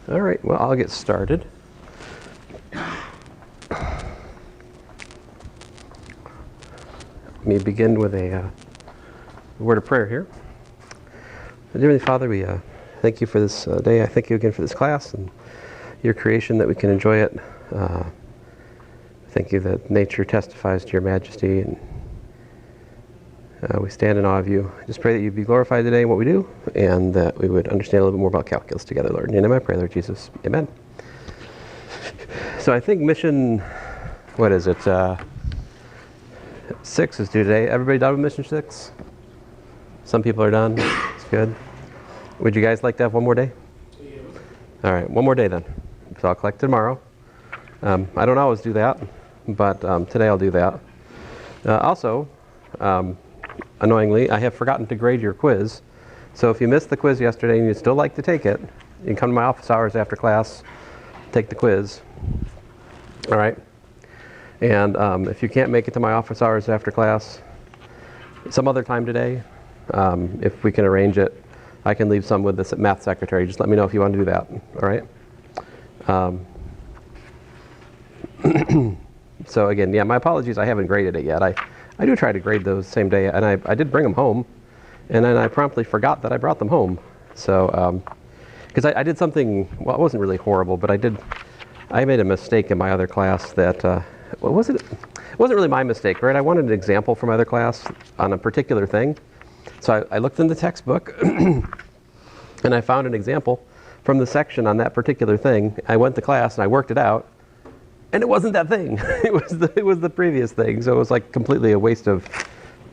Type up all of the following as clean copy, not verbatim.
All right, well, I'll get started. Let me begin with a word of prayer here. Dear Heavenly Father, we thank you for this day. I thank you again for this class and your creation, that we can enjoy it. Thank you that nature testifies to your majesty, and we stand in awe of you. I just pray that you be glorified today in what we do, and that we would understand a little bit more about calculus together, Lord. In your name I pray, Lord Jesus. Amen. So I think mission, what is it? 6 is due today. Everybody done with mission 6? Some people are done. It's good. Would you guys like to have one more day? All right, one more day then. So I'll collect tomorrow. I don't always do that, but today I'll do that. Also, annoyingly, I have forgotten to grade your quiz. So if you missed the quiz yesterday and you'd still like to take it, you can come to my office hours after class, take the quiz. All right? And if you can't make it to my office hours after class, some other time today, if we can arrange it, I can leave some with the math secretary. Just let me know if you want to do that. All right? So again, yeah, my apologies, I haven't graded it yet. I do try to grade those same day, and I did bring them home, and then I promptly forgot that I brought them home. So, because I did something, well, it wasn't really horrible, but I made a mistake in my other class that, what was it? It wasn't really my mistake, right? I wanted an example from my other class on a particular thing. So I looked in the textbook, and I found an example from the section on that particular thing. I went to class and I worked it out, and it wasn't that thing. It was the previous thing. So it was like completely a waste of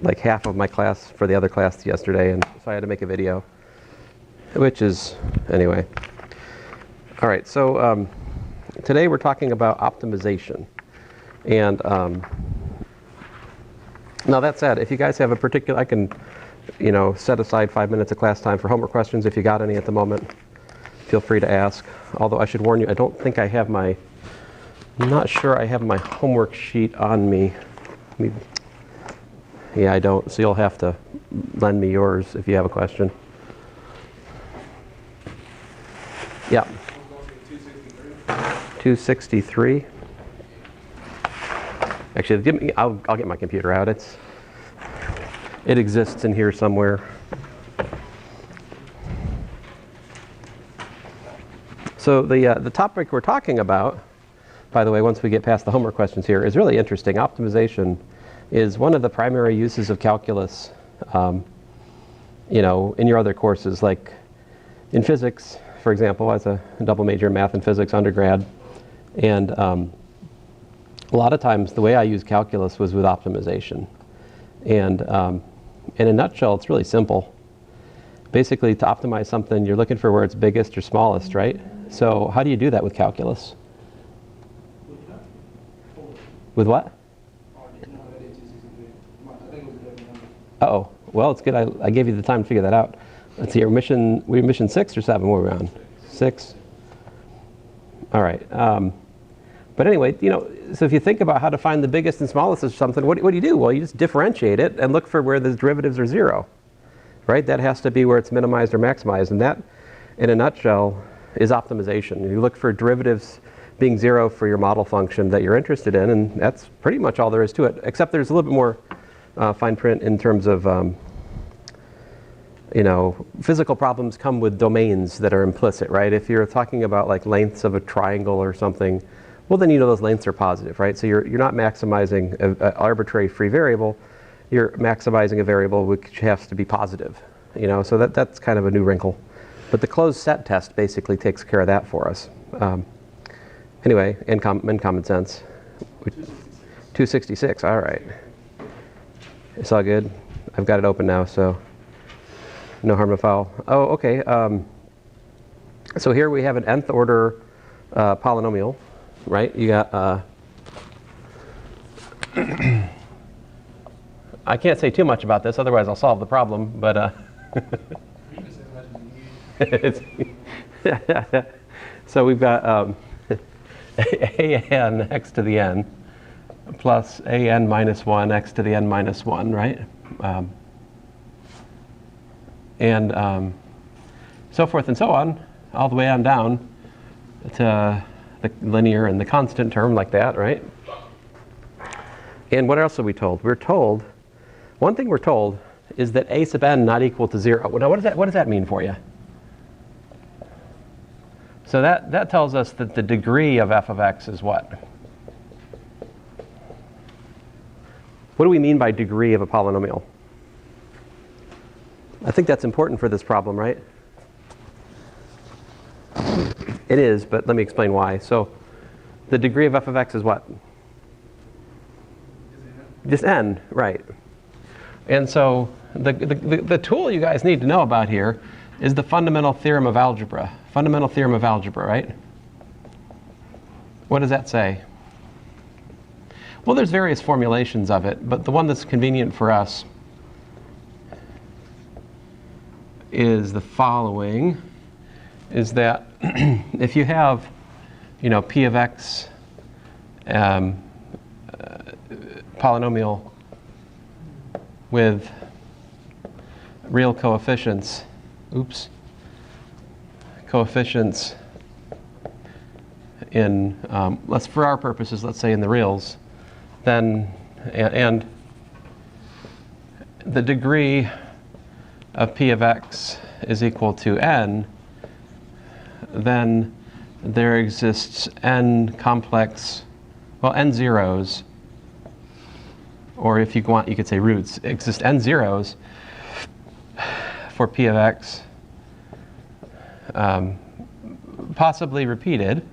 like half of my class for the other class yesterday, and so I had to make a video, which is, anyway. All right, so today we're talking about optimization. And now that said, if you guys have a particular, I can, set aside 5 minutes of class time for homework questions if you got any at the moment. Feel free to ask. Although I should warn you, I don't think I have I'm not sure I have my homework sheet on me. Yeah, I don't, so you'll have to lend me yours if you have a question. Yeah. 263. Actually, I'll get my computer out. It exists in here somewhere. So the topic we're talking about, by the way, once we get past the homework questions here, is really interesting. Optimization is one of the primary uses of calculus, in your other courses, like in physics, for example. As a double major in math and physics undergrad. And a lot of times the way I use calculus was with optimization. And in a nutshell, it's really simple. Basically, to optimize something, you're looking for where it's biggest or smallest, right? So how do you do that with calculus? With what? Uh-oh. Well, it's good. I gave you the time to figure that out. Let's see. We're mission 6 or 7? What were we on? 6? All right. But anyway, so if you think about how to find the biggest and smallest of something, what do you do? Well, you just differentiate it and look for where the derivatives are 0. Right? That has to be where it's minimized or maximized. And that, in a nutshell, is optimization. You look for derivatives being 0 for your model function that you're interested in, and that's pretty much all there is to it, except there's a little bit more fine print in terms of, physical problems come with domains that are implicit, right? If you're talking about like lengths of a triangle or something, well, then those lengths are positive, right? So you're not maximizing an arbitrary free variable, you're maximizing a variable which has to be positive, so that's kind of a new wrinkle. But the closed set test basically takes care of that for us. Anyway, in common sense. 266, all right. It's all good. I've got it open now, so no harm, no foul. Oh, okay. So here we have an nth order polynomial, right? You got, I can't say too much about this, otherwise I'll solve the problem, but so we've got an x to the n plus an minus 1 x to the n minus 1, right? And so forth and so on, all the way on down. to the linear and the constant term like that, right? And what else are we told? We're told, one thing we're told is that a sub n not equal to 0. Now, what does that mean for you? So that tells us that the degree of f of x is what? What do we mean by degree of a polynomial? I think that's important for this problem, right? It is, but let me explain why. So the degree of f of x is what? Just n, right. And so the tool you guys need to know about here is the fundamental theorem of algebra. Fundamental theorem of algebra, right? What does that say? Well, there's various formulations of it, but the one that's convenient for us is the following, is that if you have, p of x polynomial with real coefficients, coefficients in, for our purposes, let's say in the reals, then, and the degree of p of x is equal to n, then there exists n complex, well, n zeros, or if you want, you could say roots, exist n zeros for p of x, possibly repeated,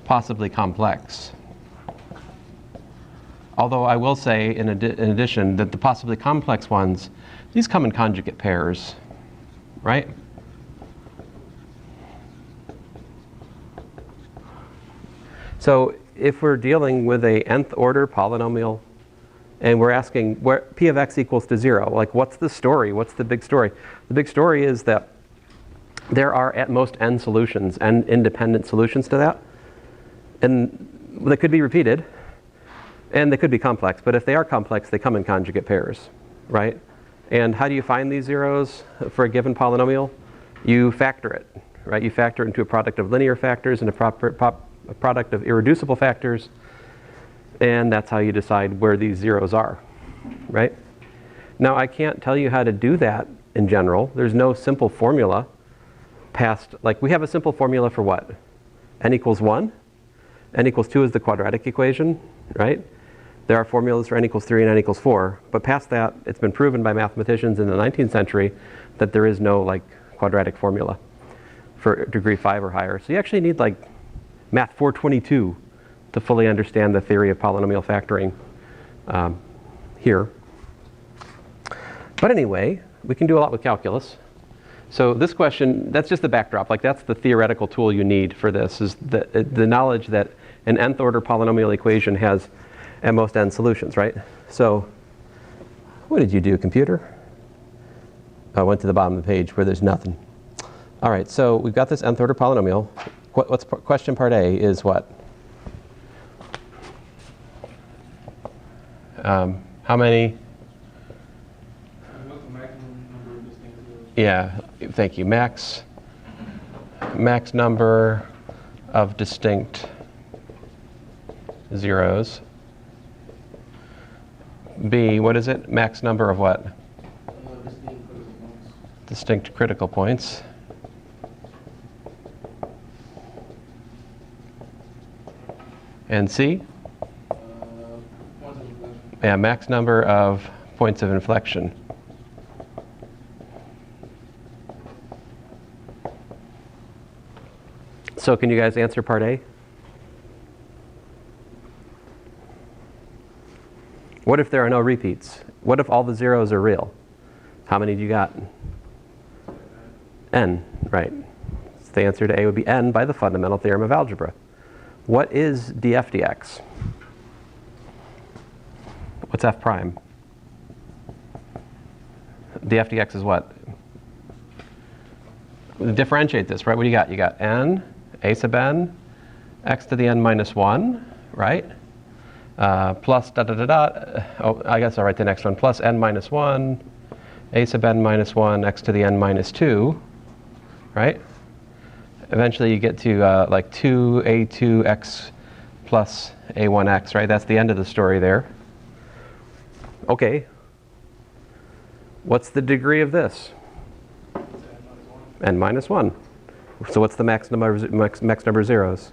possibly complex. Although I will say, in addition, that the possibly complex ones, these come in conjugate pairs, right? So if we're dealing with a nth order polynomial, and we're asking where p of x equals to 0, like what's the story? What's the big story? The big story is that there are at most n solutions, n independent solutions to that. And they could be repeated, and they could be complex. But if they are complex, they come in conjugate pairs, right? And how do you find these zeros for a given polynomial? You factor it, right? You factor it into a product of linear factors and a product of irreducible factors. And that's how you decide where these zeros are, right? Now, I can't tell you how to do that in general. There's no simple formula past, like we have a simple formula for what? N equals 1. N equals 2 is the quadratic equation, right? There are formulas for n equals 3 and n equals 4. But past that, it's been proven by mathematicians in the 19th century that there is no like quadratic formula for degree 5 or higher. So you actually need like Math 422 to fully understand the theory of polynomial factoring here. But anyway, we can do a lot with calculus. So this question, that's just the backdrop. Like that's the theoretical tool you need for this, is the knowledge that an nth order polynomial equation has at most n solutions, right? So what did you do, computer? I went to the bottom of the page where there's nothing. All right, so we've got this nth order polynomial. What's question part A is what? How many? What's the maximum number of distinct zeros? Yeah, thank you. Max number of distinct zeros. B, what is it? Max number of what? Distinct critical points. And C? Points of inflection. Yeah, max number of points of inflection. So can you guys answer part A? What if there are no repeats? What if all the zeros are real? How many do you got? N, right. So the answer to A would be n by the fundamental theorem of algebra. What is df dx? What's f prime? Df dx is what? Differentiate this, right? What do you got? You got n, a sub n, x to the n minus 1, right? Plus da da da da. Oh, I guess I'll write the next one. Plus n minus 1, a sub n minus 1, x to the n minus 2. right? Eventually you get to like 2a2x plus a1x, right? That's the end of the story there. Okay. What's the degree of this? N minus 1. So what's the max number of zeros?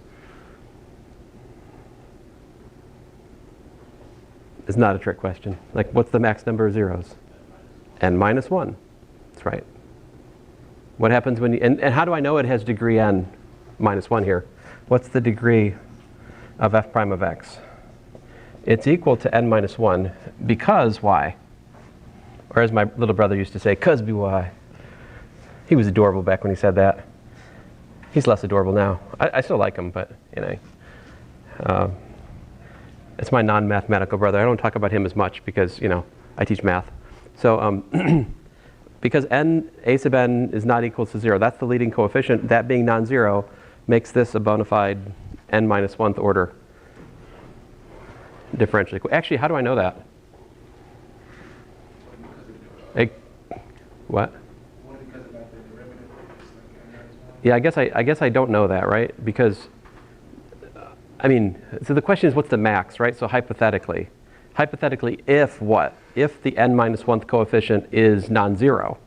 It's not a trick question. Like, what's the max number of zeros? N minus 1. That's right. What happens when you, and how do I know it has degree n minus 1 here? What's the degree of f prime of x? It's equal to n minus 1 because why? Or as my little brother used to say, cuz be why. He was adorable back when he said that. He's less adorable now. I still like him, but you know. It's my non-mathematical brother. I don't talk about him as much because, you know, I teach math. So because a sub n is not equal to 0, that's the leading coefficient. That being non-zero makes this a bona fide n minus 1th order differential equation. Actually, how do I know that? What? Yeah, I guess I don't know that, right? Because I mean, so the question is, what's the max, right? So hypothetically, if what? If the n minus 1th coefficient is non-zero,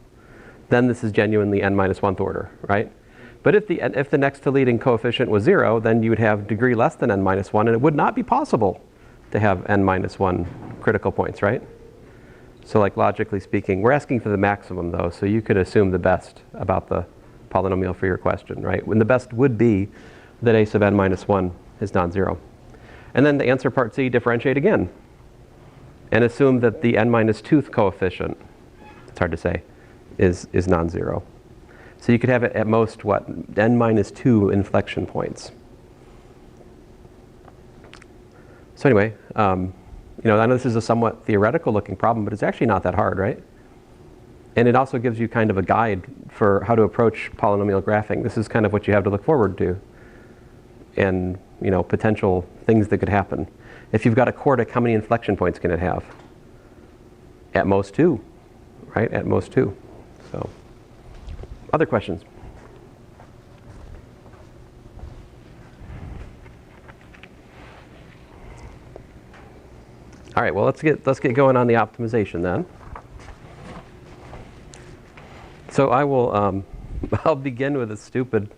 then this is genuinely n minus 1th order, right? But if the next to leading coefficient was 0, then you would have degree less than n minus 1, and it would not be possible to have n minus 1 critical points, right? So like logically speaking, we're asking for the maximum though, so you could assume the best about the polynomial for your question, right? When the best would be that a sub n minus 1 is non-zero. And then the answer part C, differentiate again. And assume that the n minus 2th coefficient, it's hard to say, is non-zero. So you could have it at most, what, n minus 2 inflection points. So anyway, you know, I know this is a somewhat theoretical looking problem, but it's actually not that hard, right? And it also gives you kind of a guide for how to approach polynomial graphing. This is kind of what you have to look forward to. And, you know, potential things that could happen. If you've got a quartic, how many inflection points can it have? At most 2, right? At most 2. So, other questions? All right, well, let's get going on the optimization then. So I will, I'll begin with a stupid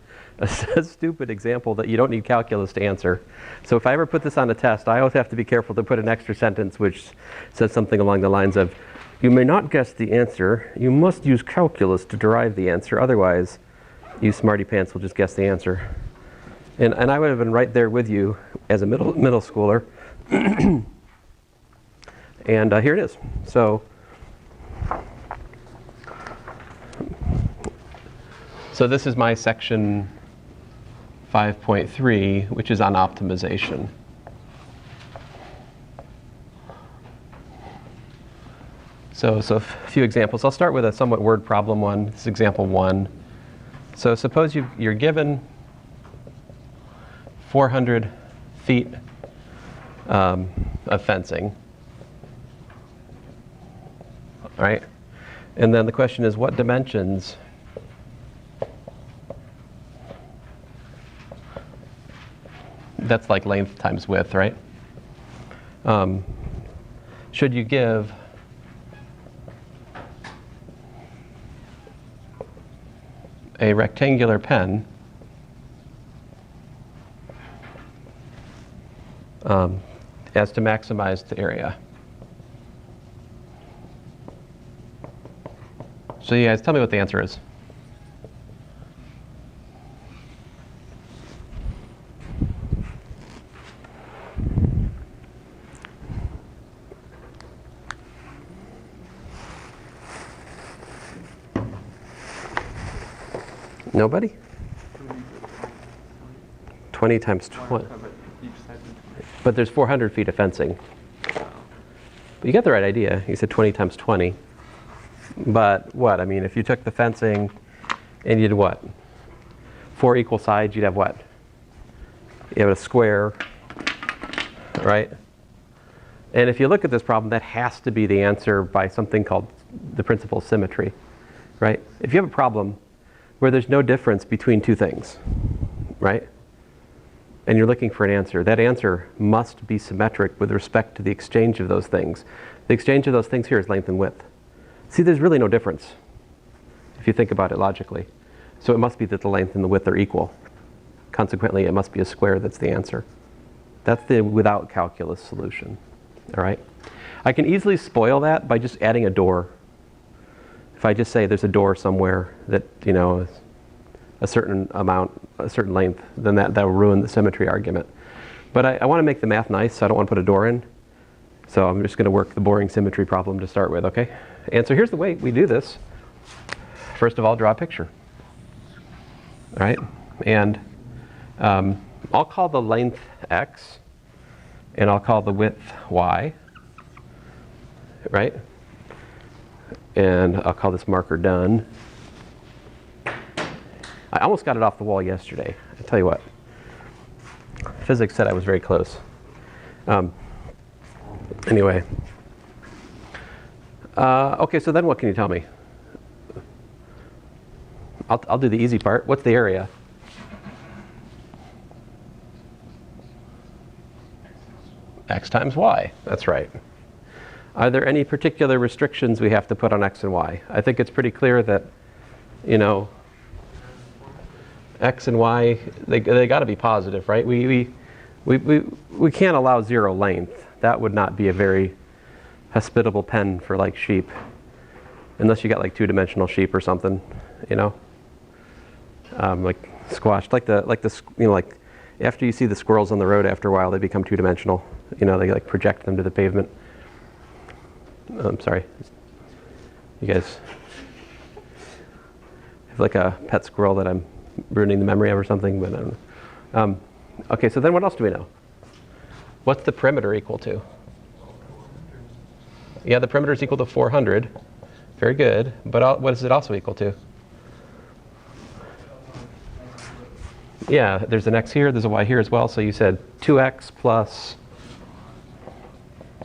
example that you don't need calculus to answer. So if I ever put this on a test, I always have to be careful to put an extra sentence which says something along the lines of, you may not guess the answer, you must use calculus to derive the answer, otherwise you smarty pants will just guess the answer. And I would have been right there with you as a middle schooler. And here it is. So this is my section 5.3, which is on optimization. So a few examples. I'll start with a somewhat word problem one. This is example 1. So suppose you're given 400 feet of fencing. All right? And then the question is, what dimensions that's like length times width, right? Should you give a rectangular pen as to maximize the area? So you guys tell me what the answer is. Nobody? 20 times 20. But there's 400 feet of fencing. But you got the right idea. You said 20 times 20. But what? I mean, if you took the fencing and you did what? 4 equal sides, you'd have what? You have a square, right? And if you look at this problem, that has to be the answer by something called the principle of symmetry, right? If you have a problem where there's no difference between two things, right? And you're looking for an answer. That answer must be symmetric with respect to the exchange of those things. The exchange of those things here is length and width. See, there's really no difference if you think about it logically. So it must be that the length and the width are equal. Consequently, it must be a square that's the answer. That's the without calculus solution, all right? I can easily spoil that by just adding a door. If I just say there's a door somewhere that, you know, is a certain amount, a certain length, then that will ruin the symmetry argument. But I want to make the math nice, so I don't want to put a door in. So I'm just going to work the boring symmetry problem to start with, okay? And so here's the way we do this. First of all, draw a picture. All right? And I'll call the length x, and I'll call the width y, right? And I'll call this marker done. I almost got it off the wall yesterday. I tell you what, physics said I was very close. Anyway. Okay, so then what can you tell me? I'll do the easy part. What's the area? X times y. That's right. Are there any particular restrictions we have to put on x and y? I think it's pretty clear that, you know, x and y, they got to be positive, right? We can't allow zero length. That would not be a very hospitable pen for like sheep, unless you got like two-dimensional sheep or something, you know, like squashed, like the you know, like after you see the squirrels on the road, after a while they become two-dimensional. You know, they like project them to the pavement. I'm sorry, you guys have like a pet squirrel that I'm ruining the memory of or something, but I don't know. Okay, so then what else do we know? What's the perimeter equal to? Yeah, the perimeter is equal to 400. Very good. But what is it also equal to? Yeah, there's an x here, there's a y here as well. So you said 2x plus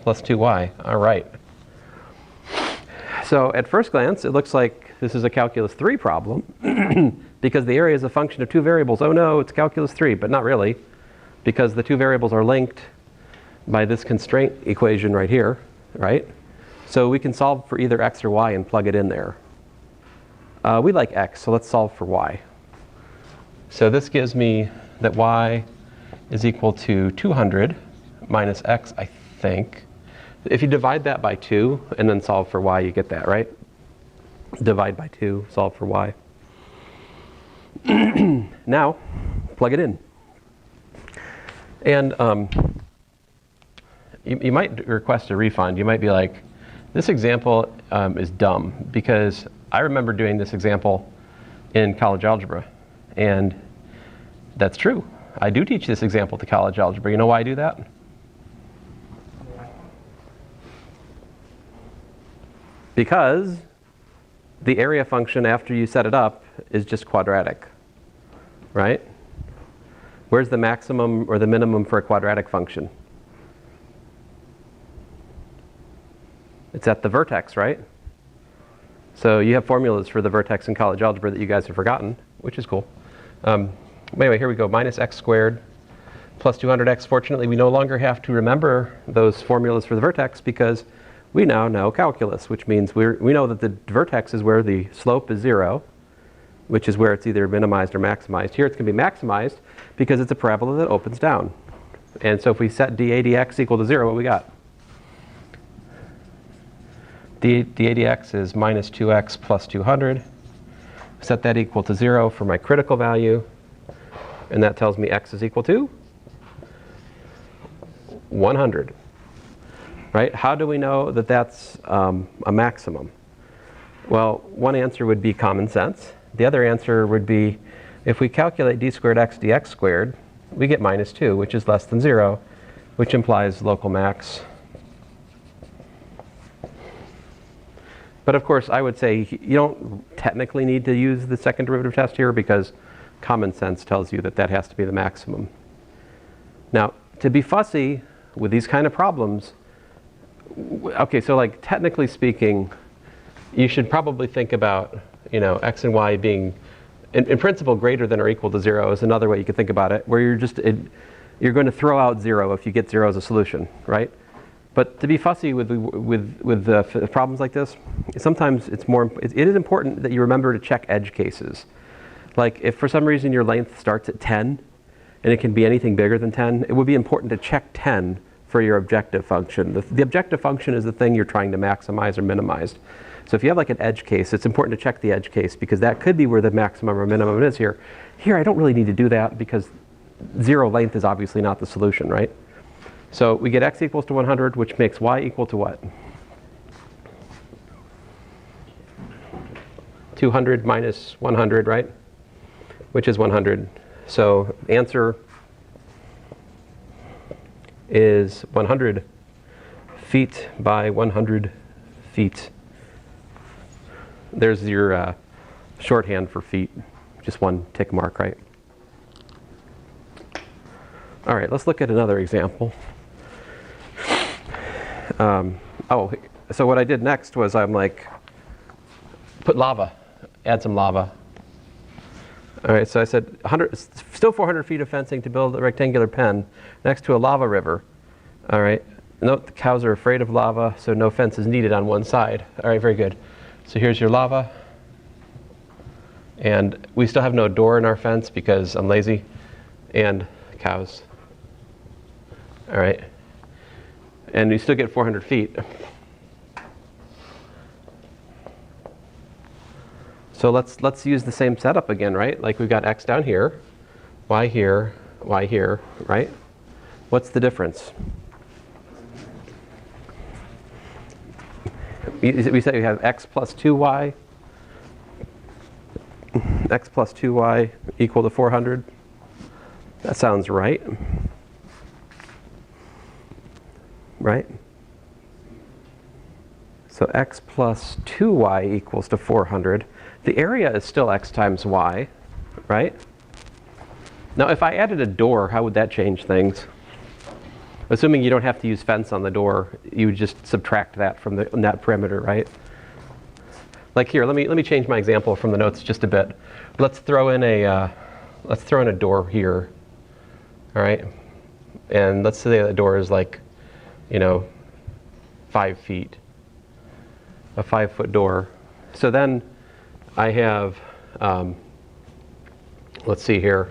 2y. All right. So at first glance, it looks like this is a calculus 3 problem because the area is a function of two variables. Oh no, it's calculus 3, but not really, because the two variables are linked by this constraint equation right here, right? So we can solve for either x or y and plug it in there. We like x, so let's solve for y. So this gives me that y is equal to 200 minus x, I think. If you divide that by 2 and then solve for y, you get that, right? Divide by 2, solve for y. Now, plug it in. And you might request a refund. You might be like, this example is dumb, because I remember doing this example in college algebra. And that's true. I do teach this example to college algebra. You know why I do that? Because the area function after you set it up is just quadratic, right? Where's the maximum or the minimum for a quadratic function? It's at the vertex, right? So you have formulas for the vertex in college algebra that you guys have forgotten, which is cool. Anyway, here we go. Minus x squared plus 200x. Fortunately, we no longer have to remember those formulas for the vertex because we now know calculus, which means we know that the vertex is where the slope is 0, which is where it's either minimized or maximized. Here it's going to be maximized because it's a parabola that opens down. And so if we set dA dx equal to 0, what we got? dA dx is minus 2x plus 200. Set that equal to 0 for my critical value. And that tells me x is equal to 100. Right? How do we know that that's a maximum? Well, one answer would be common sense. The other answer would be if we calculate d squared x dx squared, we get minus 2, which is less than 0, which implies local max. But of course, I would say you don't technically need to use the second derivative test here because common sense tells you that that has to be the maximum. Now, to be fussy with these kind of problems, okay, so like technically speaking, you should probably think about, you know, x and y being in principle, greater than or equal to 0 is another way you could think about it, where you're going to throw out 0 if you get 0 as a solution, right? But to be fussy with problems like this, sometimes it is important that you remember to check edge cases. Like if for some reason your length starts at 10, and it can be anything bigger than 10, it would be important to check 10 for your objective function. The objective function is the thing you're trying to maximize or minimize. So if you have like an edge case, it's important to check the edge case because that could be where the maximum or minimum is here. Here, I don't really need to do that because 0 length is obviously not the solution, right? So we get x equals to 100, which makes y equal to what? 200 minus 100, right? Which is 100. So the answer is 100 feet by 100 feet. There's your shorthand for feet, just one tick mark, right? All right, let's look at another example. So what I did next was I'm like, put lava, add some lava. All right, so I said still 400 feet of fencing to build a rectangular pen next to a lava river. All right, note the cows are afraid of lava, so no fence is needed on one side. All right, very good. So here's your lava. And we still have no door in our fence because I'm lazy. And cows. All right. And you still get 400 feet. So let's use the same setup again, right? Like we've got x down here, y here, right? What's the difference? We said we have x plus 2y. X plus 2y equal to 400. That sounds right. Right? So x plus 2y equals to 400. The area is still x times y, right? Now if I added a door, how would that change things? Assuming you don't have to use fence on the door, you would just subtract that from the net perimeter, right? Like here, let me change my example from the notes just a bit. Let's throw in a door here, all right? And let's say the door is like, 5 feet, a 5-foot door. So then I have, let's see here,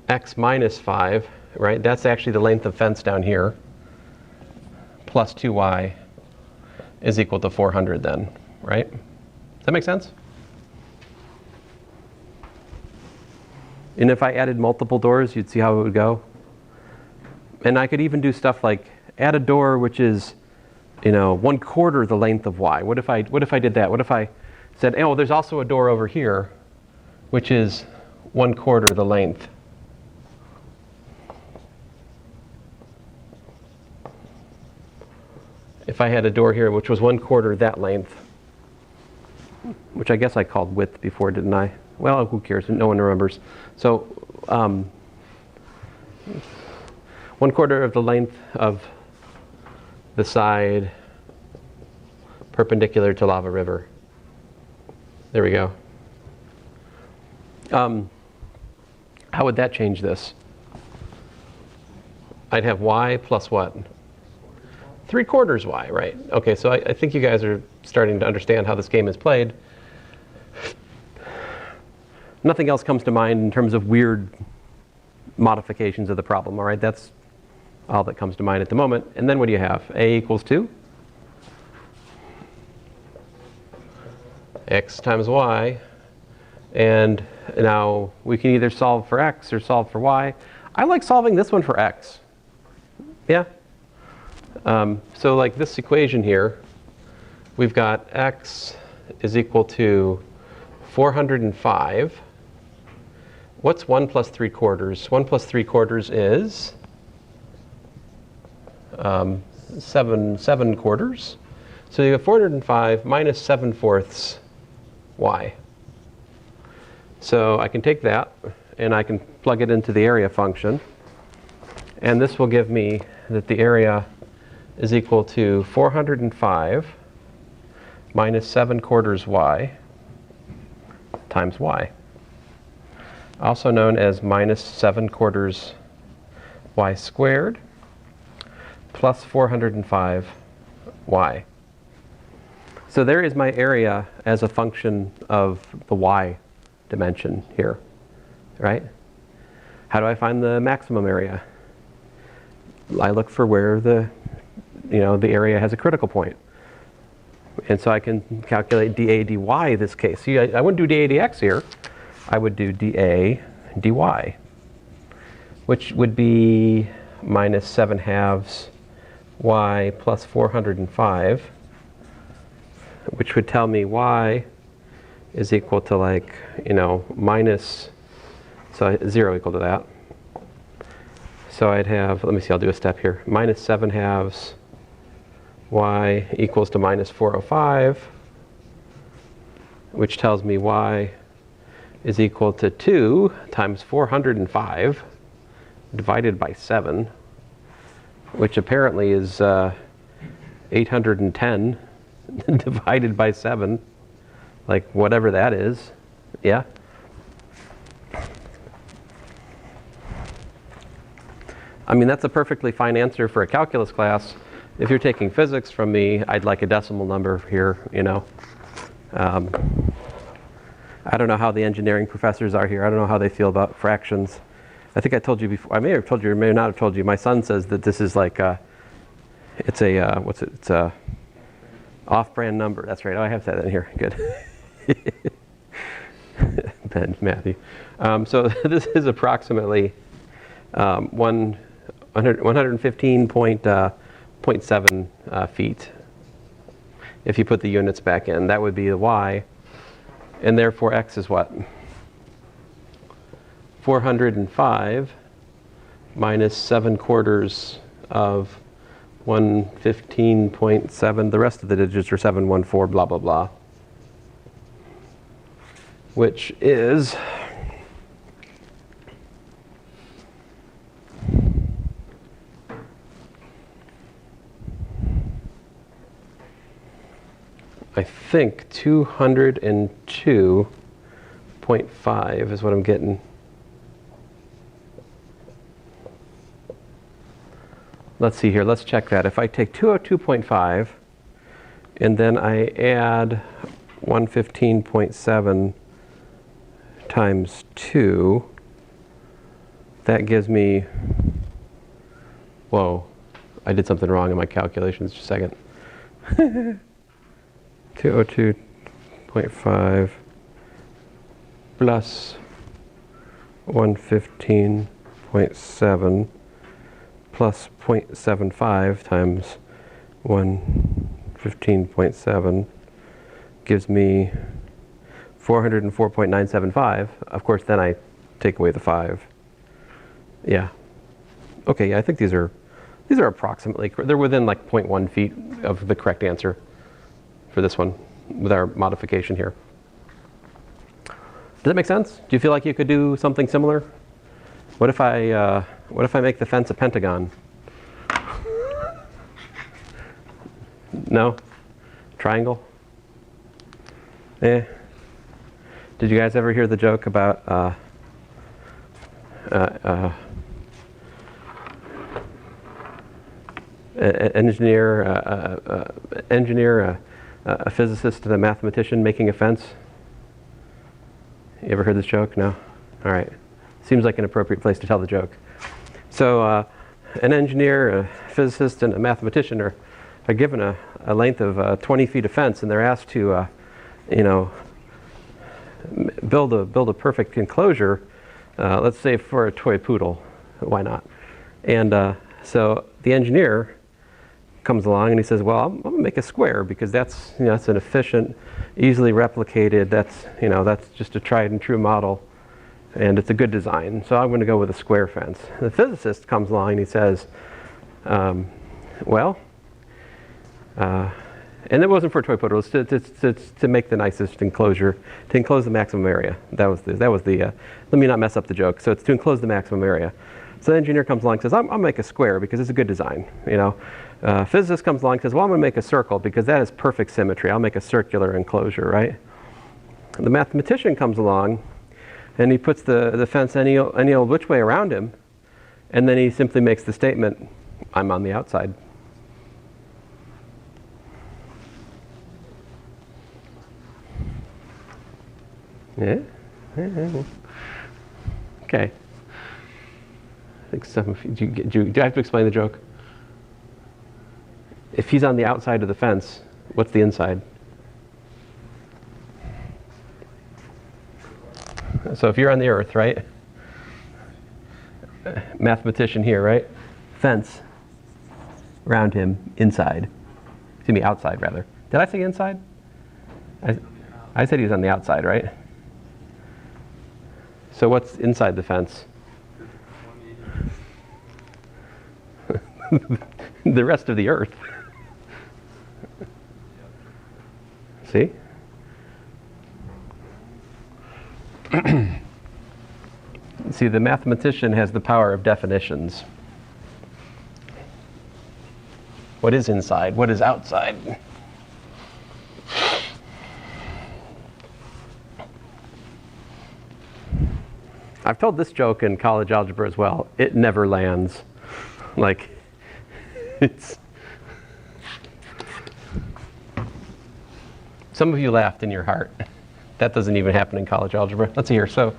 x minus 5, right? That's actually the length of fence down here, plus 2y is equal to 400 then, right? Does that make sense? And if I added multiple doors, you'd see how it would go. And I could even do stuff like add a door which is, 1/4 the length of y. What if I did that? What if I said, oh, there's also a door over here, which is 1/4 the length. If I had a door here which was 1/4 that length, which I guess I called width before, didn't I? Well, who cares? No one remembers. So 1/4 of the length of the side perpendicular to lava river. There we go. How would that change this? I'd have y plus what? 3/4 y, right? Okay, so I think you guys are starting to understand how this game is played. Nothing else comes to mind in terms of weird modifications of the problem, all right? That's all that comes to mind at the moment. And then what do you have? A equals 2? X times y. And now we can either solve for x or solve for y. I like solving this one for x. Yeah? So like this equation here, we've got x is equal to 405. What's 1 plus 3/4? 1 plus 3/4 is 7/4. So you have 405 minus 7/4 y. So I can take that and I can plug it into the area function. And this will give me that the area is equal to 405 minus 7/4 y times y, also known as minus 7/4 y squared plus 405 y. So there is my area as a function of the y dimension here, right? How do I find the maximum area? I look for where the area has a critical point. And so I can calculate dA dy in this case. See, I wouldn't do dA dx here. I would do dA dy, which would be minus 7/2 y plus 405, which would tell me y is equal to minus, so 0 equal to that. So I'd have, let me see, I'll do a step here. Minus 7/2 y equals to minus 405, which tells me y is equal to 2 times 405 divided by 7, which apparently is 810 divided by 7, like whatever that is. Yeah? I mean, that's a perfectly fine answer for a calculus class. If you're taking physics from me, I'd like a decimal number here, I don't know how the engineering professors are here. I don't know how they feel about fractions. I think I told you before. I may have told you or may not have told you. My son says that this is like it's a off-brand number. That's right. Oh, I have that in here. Good. Ben, Matthew. So this is approximately 115.7 feet. If you put the units back in, that would be the y, and therefore x is what? 405 minus 7/4 of 115.7. The rest of the digits are 714, blah, blah, blah. Which is I think 202.5 is what I'm getting. Let's see here, let's check that. If I take 202.5 and then I add 115.7 times 2, that gives me, whoa, I did something wrong in my calculations, just a second. 202.5 plus 115.7 plus 0.75 times 115.7 gives me 404.975. Of course, then I take away the 5. Yeah. Okay, yeah, I think these are approximately, they're within like 0.1 feet of the correct answer for this one with our modification here. Does that make sense? Do you feel like you could do something similar? What if I make the fence a pentagon? No? Triangle? Eh. Did you guys ever hear the joke about an engineer, a physicist, and a mathematician making a fence? You ever heard this joke? No? All right. Seems like an appropriate place to tell the joke. So an engineer, a physicist, and a mathematician are given a length of 20 feet of fence, and they're asked to, build a perfect enclosure, let's say for a toy poodle. Why not? And so the engineer comes along and he says, well, I'm going to make a square because that's an efficient, easily replicated, that's just a tried and true model, and it's a good design. So I'm going to go with a square fence. The physicist comes along and he says, and it wasn't for a toy poodle, it's to make the nicest enclosure, to enclose the maximum area. That was the let me not mess up the joke. So it's to enclose the maximum area. So the engineer comes along and says, I'll make a square because it's a good design, Physicist comes along and says, well, I'm going to make a circle because that is perfect symmetry. I'll make a circular enclosure, right? The mathematician comes along and he puts the fence any old which way around him, and then he simply makes the statement, I'm on the outside. Yeah? Okay. I think some of you, do I have to explain the joke? If he's on the outside of the fence, what's the inside? So if you're on the earth, right? Mathematician here, right? Fence around him, inside. Excuse me, outside rather. Did I say inside? I said he was on the outside, right? So what's inside the fence? The rest of the earth. See? See, the mathematician has the power of definitions. What is inside? What is outside? I've told this joke in college algebra as well. It never lands. Like, it's... Some of you laughed in your heart. That doesn't even happen in college algebra. Let's see here. So,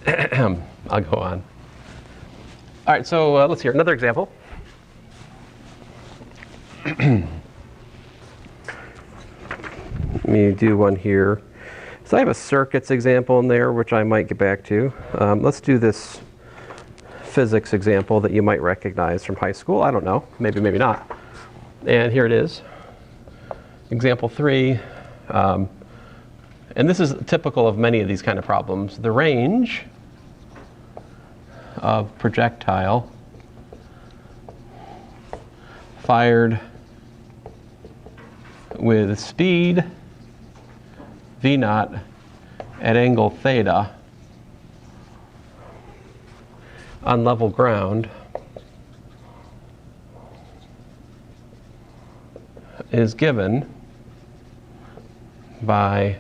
I'll go on. All right, so let's hear another example. Let me do one here. So I have a circuits example in there, which I might get back to. Let's do this physics example that you might recognize from high school. I don't know, maybe, maybe not. And here it is. Example 3. And this is typical of many of these kind of problems. The range of projectile fired with speed v naught at angle theta on level ground is given by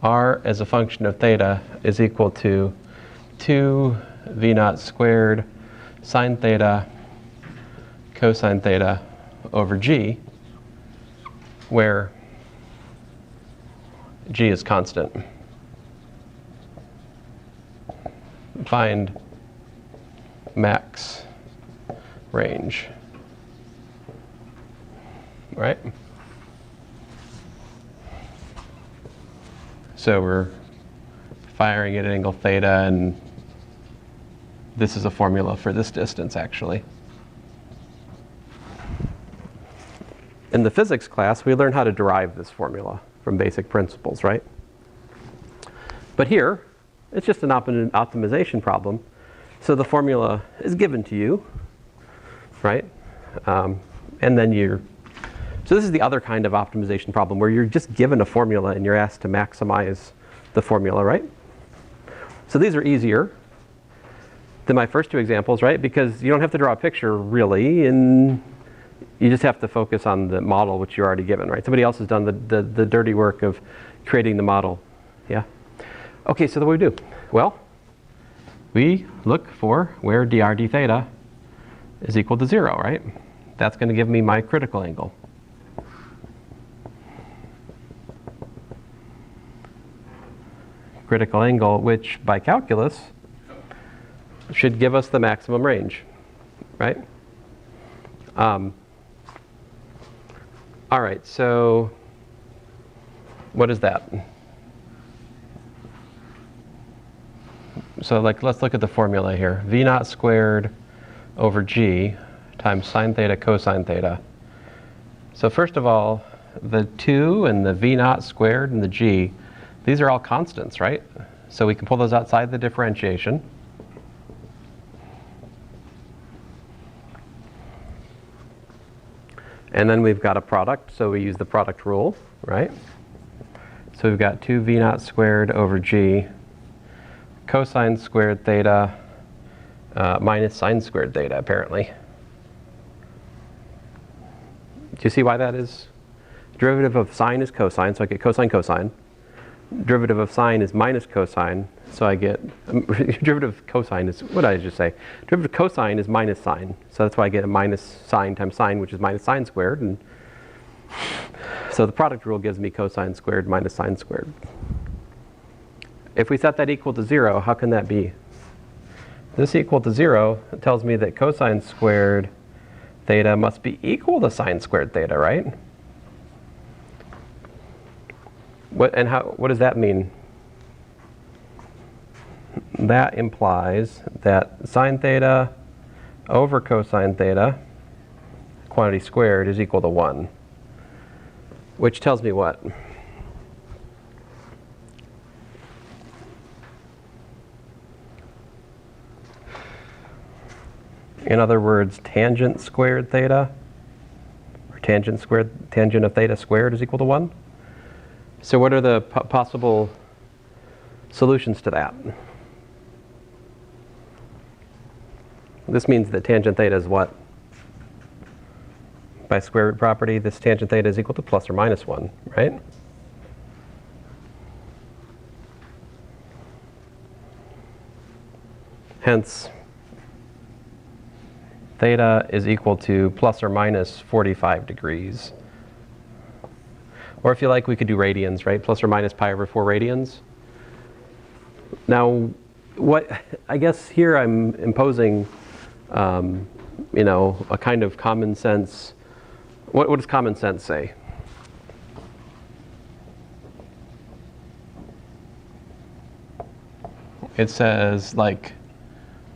r as a function of theta is equal to 2 v naught squared sine theta cosine theta over g, where g is constant. Find max range, right? So we're firing at an angle theta, and this is a formula for this distance, actually. In the physics class, we learn how to derive this formula from basic principles, right? But here, it's just an optimization problem. So the formula is given to you, right? And then so this is the other kind of optimization problem where you're just given a formula and you're asked to maximize the formula, right? So these are easier than my first two examples, right? Because you don't have to draw a picture really, and you just have to focus on the model which you're already given, right? Somebody else has done the dirty work of creating the model. Yeah? Okay, so what do we do? Well, we look for where dr d theta is equal to 0, right? That's going to give me my critical angle. Critical angle, which by calculus should give us the maximum range, right? All right, so what is that? So let's look at the formula here. V naught squared over g times sine theta cosine theta. So first of all, the 2 and the v naught squared and the g, these are all constants, right? So we can pull those outside the differentiation. And then we've got a product, so we use the product rule, right? So we've got 2 v naught squared over g cosine squared theta minus sine squared theta, apparently. Do you see why that is? Derivative of sine is cosine, so I get cosine cosine. Derivative of sine is minus cosine, so I get, derivative of cosine is, what did I just say? Derivative of cosine is minus sine, so that's why I get a minus sine times sine, which is minus sine squared, and so the product rule gives me cosine squared minus sine squared. If we set that equal to 0, how can that be? This equal to 0 tells me that cosine squared theta must be equal to sine squared theta, right? What does that mean? That implies that sine theta over cosine theta, quantity squared, is equal to 1. Which tells me what? In other words, tangent squared theta, or tangent of theta squared is equal to 1. So what are the possible solutions to that? This means that tangent theta is what? By square root property, this tangent theta is equal to plus or minus 1, right? Hence, theta is equal to plus or minus 45 degrees. Or if you like, we could do radians, right? Plus or minus pi over 4 radians. Now, I guess here I'm imposing, you know, a kind of common sense. What does common sense say? It says, like,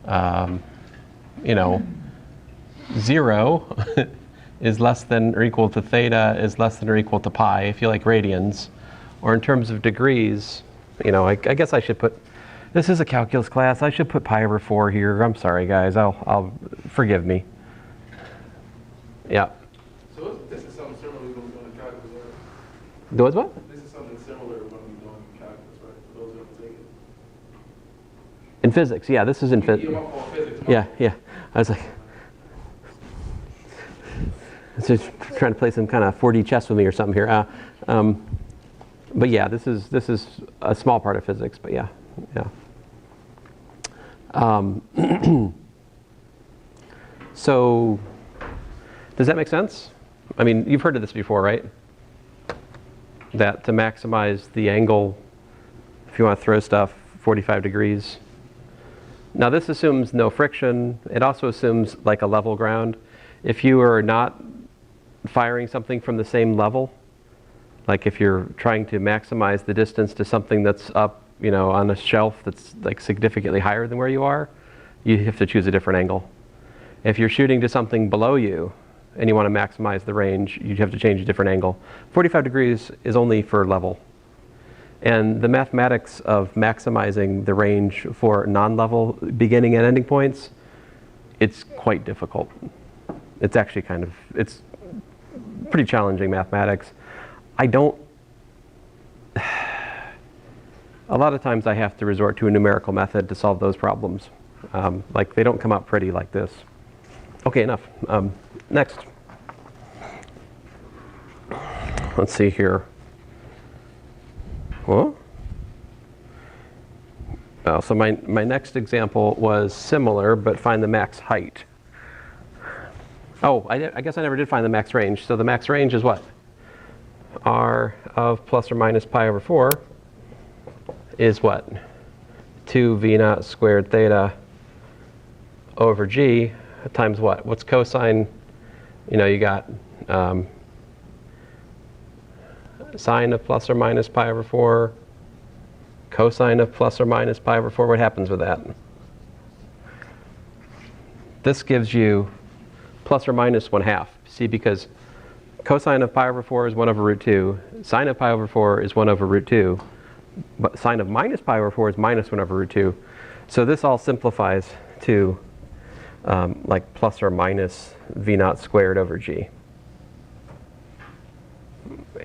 you know, 0 is less than or equal to theta is less than or equal to pi, if you like radians. Or in terms of degrees, you know, I guess I should put, this is a calculus class, I should put pi over 4 here. I'm sorry, guys, I'll forgive me. Yeah. So this is something similar we're going to do in calculus, right? Does what? This is something similar we're going to be doing in calculus, right? For those who have to take it. In physics, yeah, this is in physics. Yeah, yeah. I was like, just trying to play some kind of 4D chess with me or something here. But yeah, this is a small part of physics, but yeah, yeah. So, does that make sense? I mean, you've heard of this before, right? That to maximize the angle, if you want to throw stuff 45 degrees. Now this assumes no friction. It also assumes like a level ground. If you are not firing something from the same level, like if you're trying to maximize the distance to something that's up, you know, on a shelf that's like significantly higher than where you are, you have to choose a different angle. If you're shooting to something below you and you want to maximize the range, you have to change a different angle. 45 degrees is only for level. And the mathematics of maximizing the range for non-level beginning and ending points, it's quite difficult. It's actually it's pretty challenging mathematics. A lot of times I have to resort to a numerical method to solve those problems. Like they don't come out pretty like this. Okay, enough. Next. Let's see here. Well, so my next example was similar, but find the max height. Oh, I guess I never did find the max range. So the max range is what? R of plus or minus pi over 4 is what? 2 v naught squared theta over g times what? What's cosine? You know, you got sine of plus or minus pi over 4, cosine of plus or minus pi over 4. What happens with that? This gives you plus or minus 1/2. See, because cosine of pi over 4 is 1 over root 2, sine of pi over 4 is 1 over root 2, but sine of minus pi over 4 is minus 1 over root 2. So this all simplifies to like plus or minus v naught squared over g.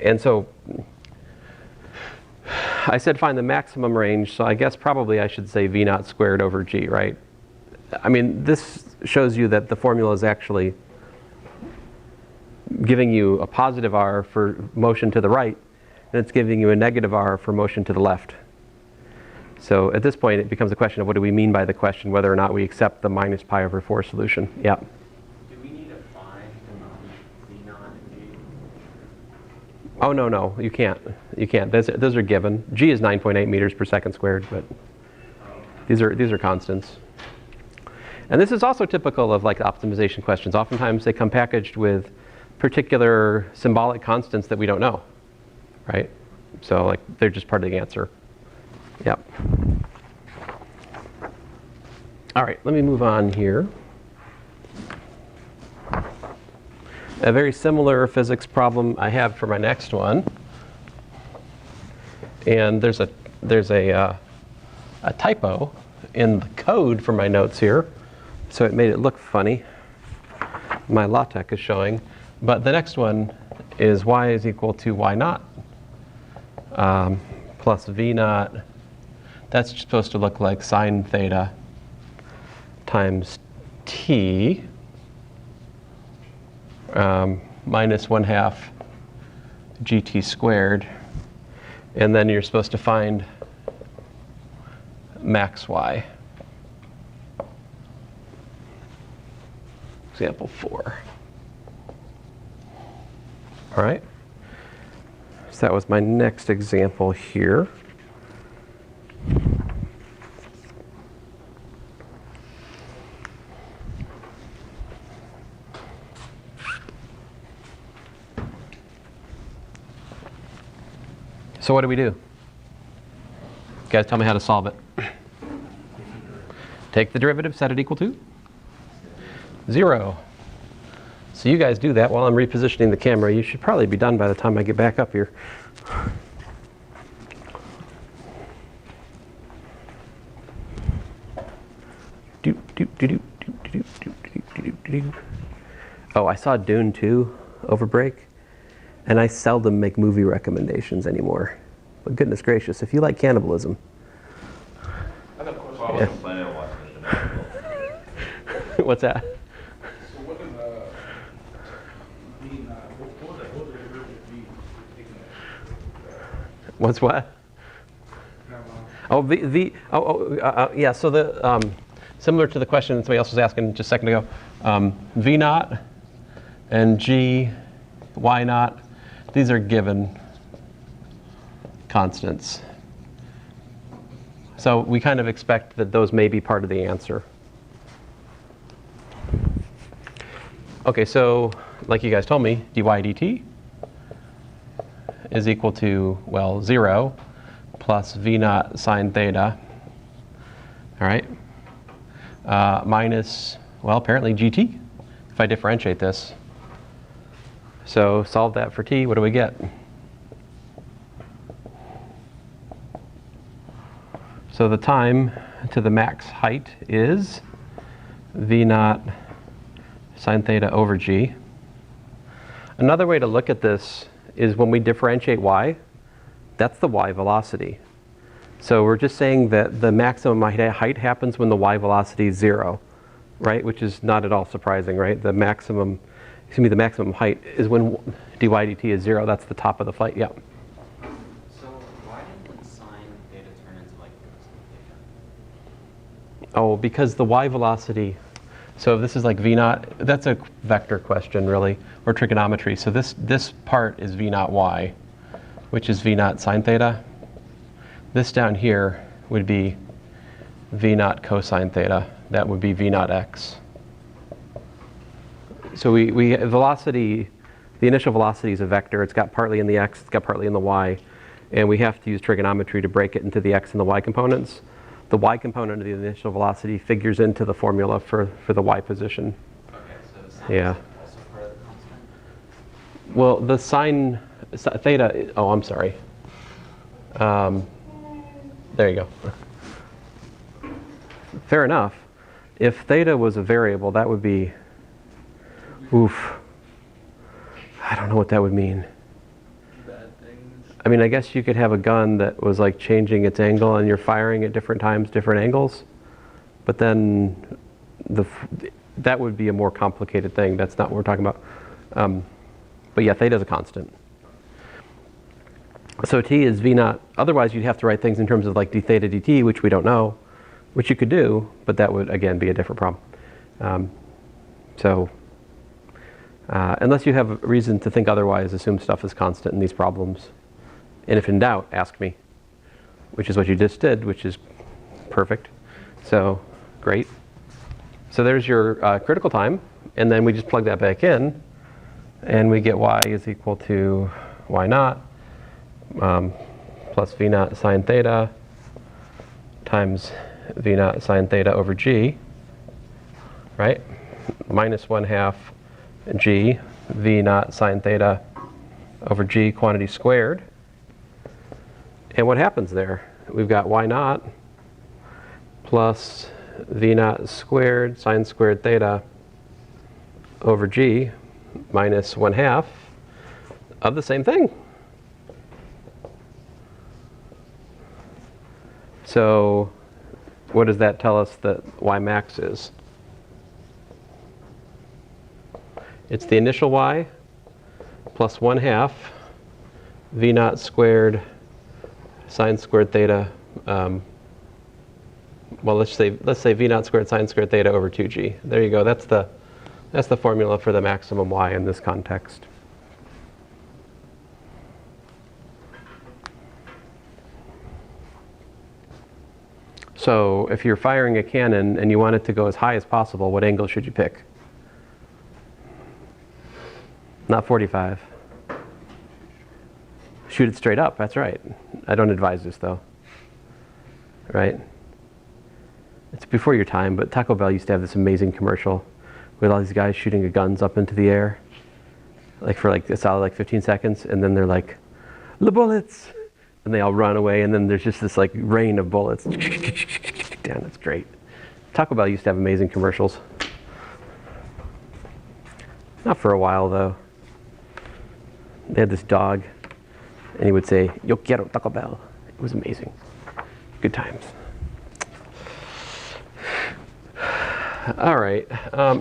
And so I said find the maximum range, so I guess probably I should say v naught squared over g, right? I mean, this shows you that the formula is actually giving you a positive r for motion to the right, and it's giving you a negative r for motion to the left. So at this point, it becomes a question of what do we mean by the question, whether or not we accept the minus pi over 4 solution. Yeah. Do we need to find V naught and G? Oh, no, you can't. You can't. Those are given. G is 9.8 meters per second squared, but these are constants. And this is also typical of like optimization questions. Oftentimes they come packaged with particular symbolic constants that we don't know, right? So like they're just part of the answer. Yep. All right, let me move on here. A very similar physics problem I have for my next one. And there's a typo in the code for my notes here. So it made it look funny. My LaTeX is showing. But the next one is y is equal to y naught plus v naught. That's supposed to look like sine theta times t minus 1/2 gt squared. And then you're supposed to find max y. Example 4. All right. So that was my next example here. So what do we do? Guys, tell me how to solve it. Take the derivative, set it equal to 0. So you guys do that while I'm repositioning the camera. You should probably be done by the time I get back up here. Oh, I saw Dune 2 over break, and I seldom make movie recommendations anymore. But goodness gracious, if you like cannibalism. I got a question. Well, I wasn't planning on watching it. What's that? So what is what was the derivative be taking What's what? that? Oh, yeah. So the similar to the question that somebody else was asking just a second ago, v naught and g, y naught, these are given constants. So we kind of expect that those may be part of the answer. Okay, so like you guys told me, dy dt is equal to, well, 0 plus v naught sine theta, all right, minus, well, apparently gt, if I differentiate this. So solve that for t, what do we get? So the time to the max height is v naught sine theta over g. Another way to look at this is when we differentiate y, that's the y velocity. So we're just saying that the maximum height happens when the y velocity is 0, right? Which is not at all surprising, right? The maximum height is when dy dt is 0. That's the top of the flight, yeah. So why didn't sine theta turn into like cosine theta? Oh, because the y velocity, so this is like v naught, that's a vector question really, or trigonometry. So this part is v naught y, which is v naught sine theta. This down here would be v naught cosine theta. That would be v naught x. So we velocity, the initial velocity is a vector. It's got partly in the x, it's got partly in the y. And we have to use trigonometry to break it into the x and the y components. The y component of the initial velocity figures into the formula for the y position. Okay, so sine Yeah. is also part of the constant? Well, the sine theta, oh, I'm sorry. There you go. Fair enough. If theta was a variable, that would be, oof. I don't know what that would mean. Bad things. I mean, I guess you could have a gun that was like changing its angle and you're firing at different times, different angles. But then that would be a more complicated thing. That's not what we're talking about. but yeah, theta is a constant. So t is v naught. Otherwise, you'd have to write things in terms of like d theta dt, which we don't know, which you could do, but that would, again, be a different problem. Unless you have a reason to think otherwise, assume stuff is constant in these problems. And if in doubt, ask me, which is what you just did, which is perfect. So, great. So there's your critical time, and then we just plug that back in, and we get y is equal to y naught plus v naught sine theta times v naught sine theta over g, right? Minus 1/2 g v naught sine theta over g quantity squared. And what happens there? We've got y naught plus v naught squared sine squared theta over g minus 1/2 of the same thing. So what does that tell us that y max is? It's the initial y plus 1/2 v naught squared sine squared theta. Well, let's say v naught squared sine squared theta over 2g. There you go. That's the formula for the maximum y in this context. So if you're firing a cannon and you want it to go as high as possible, what angle should you pick? Not 45. Shoot it straight up, that's right. I don't advise this though, right? It's before your time, but Taco Bell used to have this amazing commercial with all these guys shooting the guns up into the air, like for like a solid like 15 seconds, and then they're like, "The bullets!" And they all run away, and then there's just this like rain of bullets. Damn, that's great. Taco Bell used to have amazing commercials. Not for a while though. They had this dog, and he would say, "Yo quiero Taco Bell." It was amazing. Good times. All right. I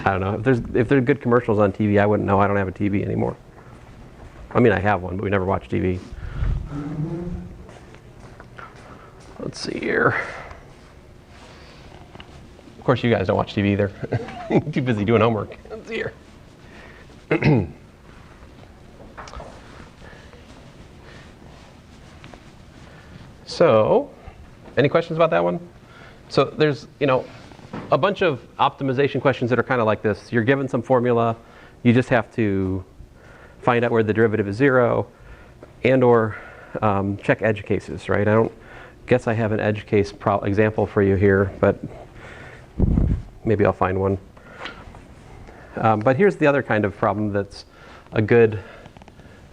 don't know. If there's good commercials on TV, I wouldn't know. I don't have a TV anymore. I mean, I have one, but we never watch TV. Let's see here. Of course, you guys don't watch TV either. Too busy doing homework. Let's see here. So, any questions about that one? So there's, a bunch of optimization questions that are kind of like this. You're given some formula. You just have to find out where the derivative is 0 and or check edge cases, right? I don't guess I have an edge case example for you here, but maybe I'll find one. But here's the other kind of problem that's a good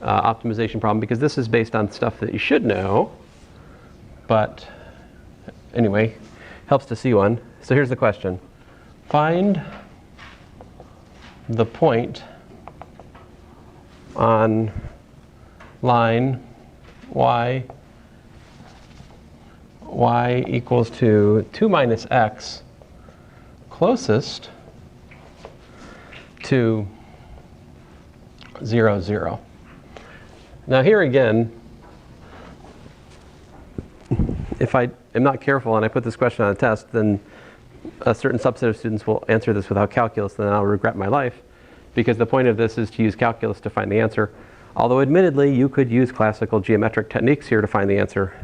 optimization problem, because this is based on stuff that you should know, but anyway, helps to see one. So here's the question. Find the point on line y equals to 2 minus x closest to 0, 0. Now here again, if I am not careful and I put this question on a test, then a certain subset of students will answer this without calculus, and then I'll regret my life, because the point of this is to use calculus to find the answer. Although admittedly, you could use classical geometric techniques here to find the answer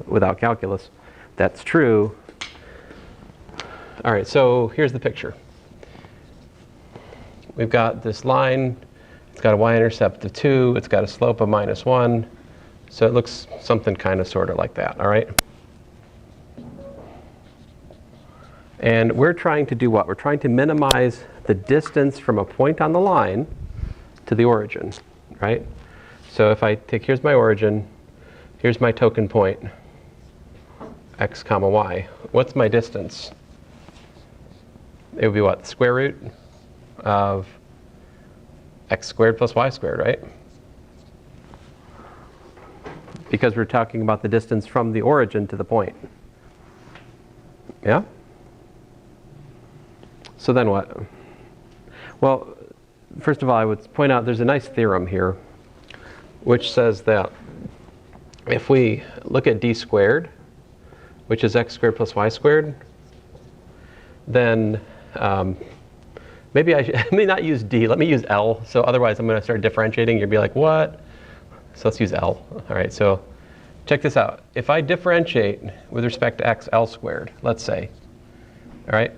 without calculus. That's true. All right, so here's the picture. We've got this line. It's got a y-intercept of 2. It's got a slope of -1. So it looks something kind of sort of like that, all right? And we're trying to do what? We're trying to minimize the distance from a point on the line to the origin, right? So if I take, here's my origin, here's my token point, x comma y. What's my distance? It would be what? The square root of x squared plus y squared, right? Because we're talking about the distance from the origin to the point. Yeah? So then what? Well, first of all, I would point out there's a nice theorem here, which says that if we look at d squared, which is x squared plus y squared, then maybe I may not use d. Let me use L. So otherwise, I'm going to start differentiating. You'll be like, what? So let's use L. All right. So check this out. If I differentiate with respect to x L squared, let's say, all right,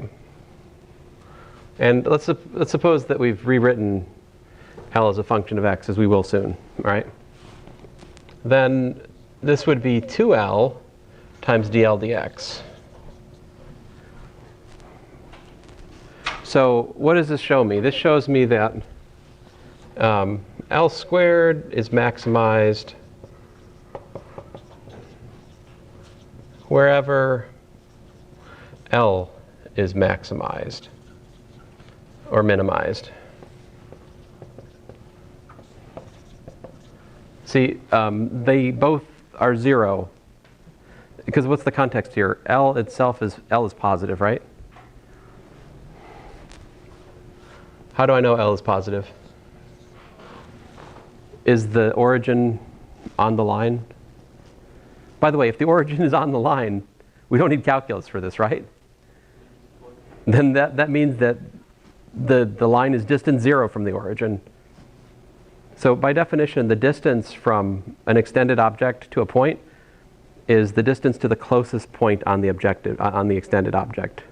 and let's suppose that we've rewritten L as a function of x, as we will soon, all right? Then this would be 2L times dl dx. So what does this show me? This shows me that L squared is maximized wherever L is maximized or minimized. See, they both are 0. Because what's the context here? L itself is positive, right? How do I know L is positive? Is the origin on the line? By the way, if the origin is on the line, we don't need calculus for this, right? Then that means that the line is distant 0 from the origin. So by definition, the distance from an extended object to a point is the distance to the closest point on the extended object,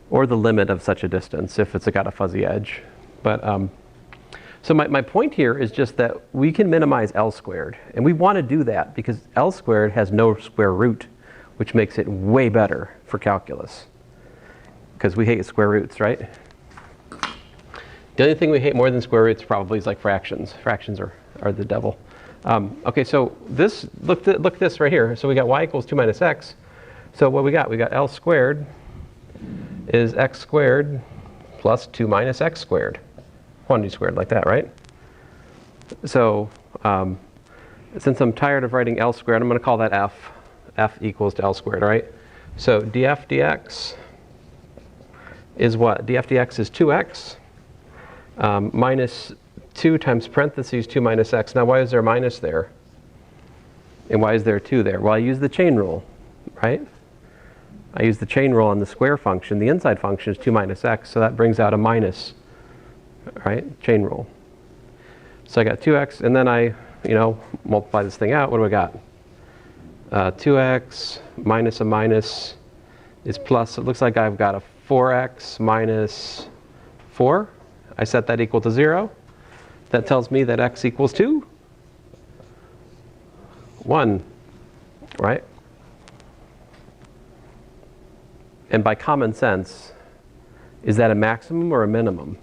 or the limit of such a distance if it's got a fuzzy edge. But so my point here is just that we can minimize L squared, and we want to do that because L squared has no square root, which makes it way better for calculus, because we hate square roots, right? The only thing we hate more than square roots probably is like fractions. Fractions are the devil. Okay, so look at this right here. So we got y equals 2 minus x. So what we got L squared is x squared plus 2 minus x squared. Quantity squared like that, right? So since I'm tired of writing L squared, I'm going to call that f. F equals to L squared, all right? So df dx is what? df dx is 2x minus 2 times parentheses 2 minus x. Now why is there a minus there? And why is there a 2 there? Well, I use the chain rule, right? I use the chain rule on the square function. The inside function is 2 minus x, so that brings out a minus, right? Chain rule. So I got 2x, and then I, multiply this thing out. What do I got? 2x minus a minus is plus. It looks like I've got a 4x minus 4. I set that equal to 0. That tells me that x equals 2. 1, right? And by common sense, is that a maximum or a minimum?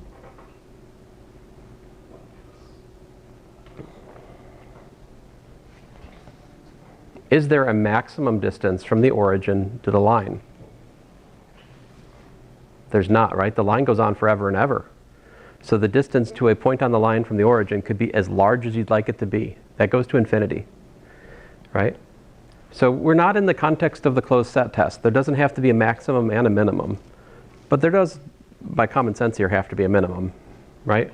Is there a maximum distance from the origin to the line? There's not, right? The line goes on forever and ever. So the distance to a point on the line from the origin could be as large as you'd like it to be. That goes to infinity, right? So we're not in the context of the closed set test. There doesn't have to be a maximum and a minimum. But there does, by common sense here, have to be a minimum, right?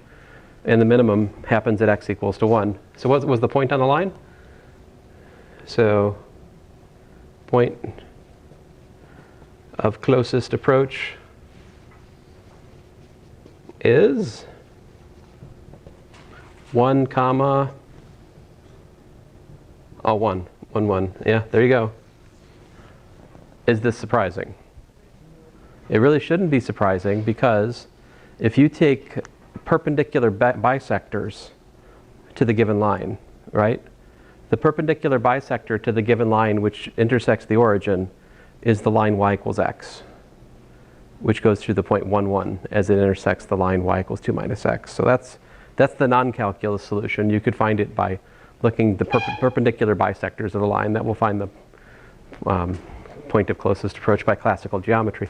And the minimum happens at x equals to 1. So what was the point on the line? So point of closest approach is 1, 1, 1. Yeah, there you go. Is this surprising? It really shouldn't be surprising, because if you take perpendicular bisectors to the given line, right? The perpendicular bisector to the given line which intersects the origin is the line y equals x, which goes through the point 1, 1 as it intersects the line y equals 2 minus x. So that's the non-calculus solution. You could find it by looking the perpendicular bisectors of the line. That will find the point of closest approach by classical geometry.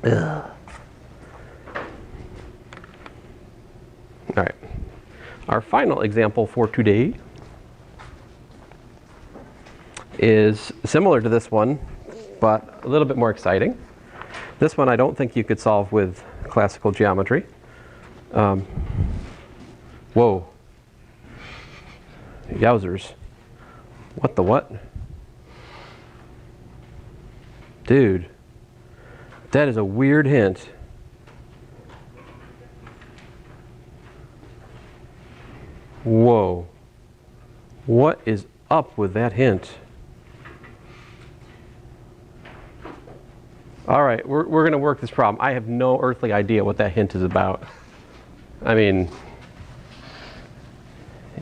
Ugh. All right. Our final example for today is similar to this one, but a little bit more exciting. This one I don't think you could solve with classical geometry. Whoa. Yowzers. What the what? Dude, that is a weird hint. Whoa. What is up with that hint? All right, we're going to work this problem. I have no earthly idea what that hint is about. I mean,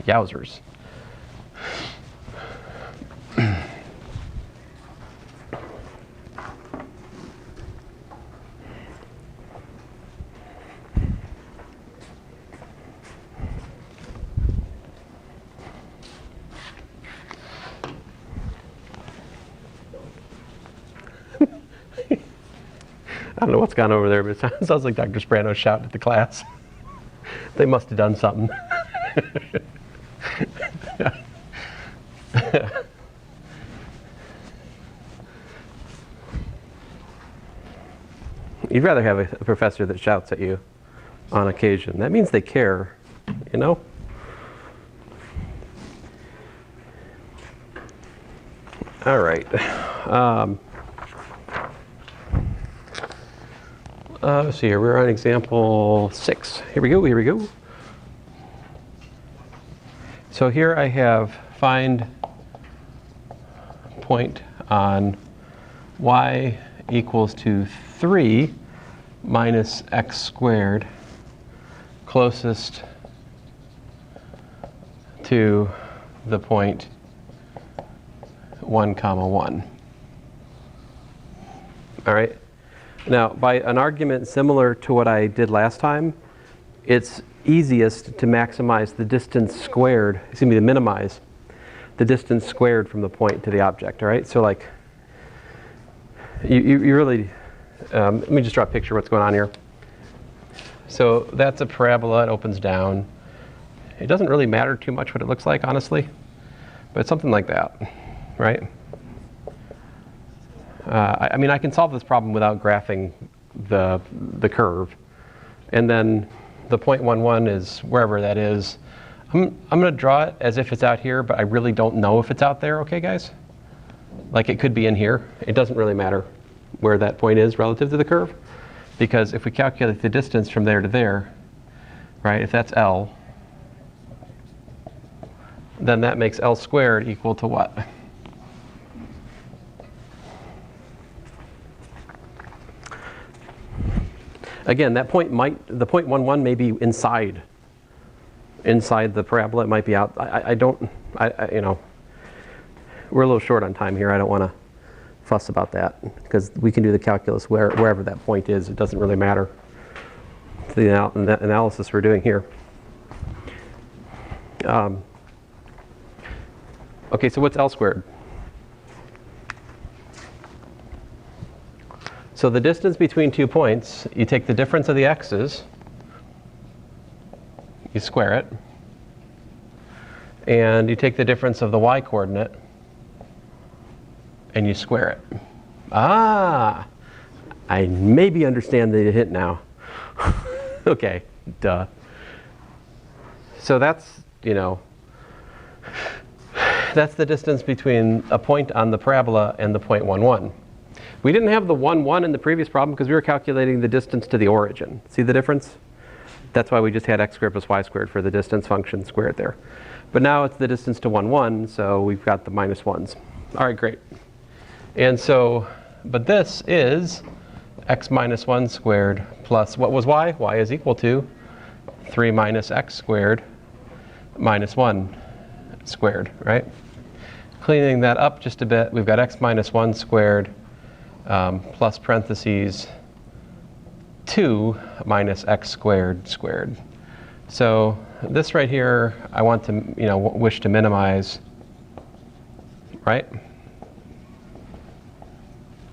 yowzers. I don't know what's gone over there, but it sounds like Dr. Sprano shouting at the class. They must have done something. You'd rather have a professor that shouts at you on occasion. That means they care, you know? All right. Let's see here. We're on example 6. Here we go. So here I have find point on y equals to 3 minus x squared closest to the point 1, 1. All right. Now, by an argument similar to what I did last time, it's easiest to maximize the distance squared, to minimize the distance squared from the point to the object, all right? So like, you really, let me just draw a picture of what's going on here. So that's a parabola, it opens down. It doesn't really matter too much what it looks like, honestly, but it's something like that, right? I mean, I can solve this problem without graphing the curve. And then the 0.11 is wherever that is. I'm going to draw it as if it's out here, but I really don't know if it's out there, okay, guys? Like it could be in here. It doesn't really matter where that point is relative to the curve, because if we calculate the distance from there to there, right, if that's L, then that makes L squared equal to what? Again, that point the 0.11 may be inside the parabola. It might be out. You know, we're a little short on time here. I don't want to fuss about that because we can do the calculus wherever that point is. It doesn't really matter to the analysis we're doing here. Okay, so what's L squared? So the distance between 2 points, you take the difference of the x's, you square it, and you take the difference of the y coordinate, and you square it. Ah, I maybe understand the hint now. Okay, duh. So that's, you know, that's the distance between a point on the parabola and the 0.11. We didn't have the 1, 1 in the previous problem because we were calculating the distance to the origin. See the difference? That's why we just had x squared plus y squared for the distance function squared there. But now it's the distance to 1, 1, so we've got the minus 1s. All right, great. And so, but this is x minus 1 squared plus, what was y? Y is equal to 3 minus x squared minus 1 squared, right? Cleaning that up just a bit, we've got x minus 1 squared plus parentheses 2 minus x squared squared. So this right here, I want to, you know, wish to minimize, right?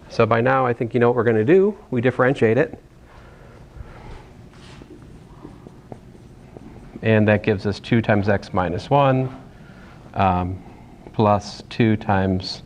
So by now, I think you know what we're going to do. We differentiate it. And that gives us 2 times x minus 1 plus 2 times